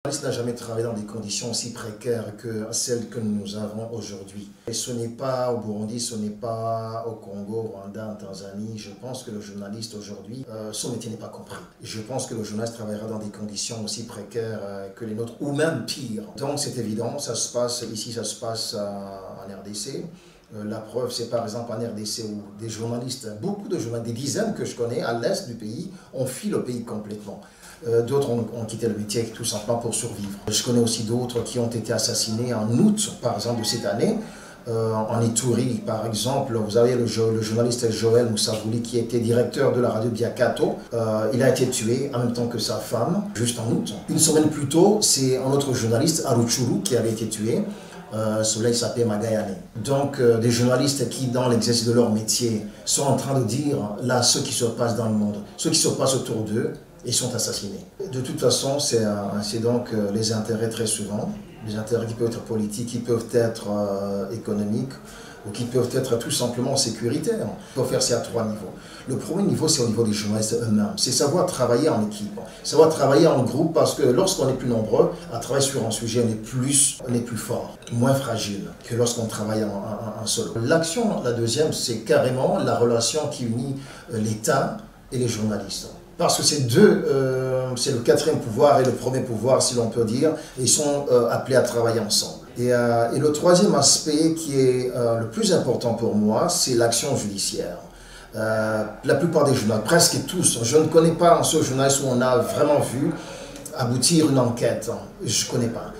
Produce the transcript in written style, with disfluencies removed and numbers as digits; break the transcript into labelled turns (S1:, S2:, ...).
S1: Le journaliste n'a jamais travaillé dans des conditions aussi précaires que celles que nous avons aujourd'hui. Et ce n'est pas au Burundi, ce n'est pas au Congo, au Rwanda, en Tanzanie. Je pense que le journaliste aujourd'hui, son métier n'est pas compris. Je pense que le journaliste travaillera dans des conditions aussi précaires que les nôtres, ou même pire. Donc c'est évident, ça se passe ici, ça se passe en RDC. La preuve, c'est par exemple en RDC où des journalistes, beaucoup de journalistes, des dizaines que je connais à l'est du pays, ont fui le pays complètement. D'autres ont quitté le métier tout simplement pour survivre. Je connais aussi d'autres qui ont été assassinés en août, par exemple, de cette année. En Ituri, par exemple, vous avez le journaliste Joël Moussavouli qui était directeur de la radio Biakato. Il a été tué en même temps que sa femme, juste en août. Une semaine plus tôt, c'est un autre journaliste, Aruchuru, qui avait été tué. Celui-là, il s'appelait Magayane. Donc, des journalistes qui, dans l'exercice de leur métier, sont en train de dire là ce qui se passe dans le monde, ce qui se passe autour d'eux, et sont assassinés. De toute façon, c'est donc les intérêts très souvent, les intérêts qui peuvent être politiques, qui peuvent être économiques, ou qui peuvent être tout simplement sécuritaires. Il faut faire ça à 3 niveaux. Le premier niveau, c'est au niveau des journalistes eux-mêmes. C'est savoir travailler en équipe, savoir travailler en groupe, parce que lorsqu'on est plus nombreux à travailler sur un sujet, on est plus fort, moins fragile que lorsqu'on travaille en solo. L'action, la deuxième, c'est carrément la relation qui unit l'État et les journalistes. Parce que ces deux, c'est le quatrième pouvoir et le premier pouvoir, si l'on peut dire, et ils sont appelés à travailler ensemble. Et le troisième aspect qui est le plus important pour moi, c'est l'action judiciaire. La plupart des journalistes, presque tous, je ne connais pas un seul journaliste où on a vraiment vu aboutir une enquête. Je ne connais pas.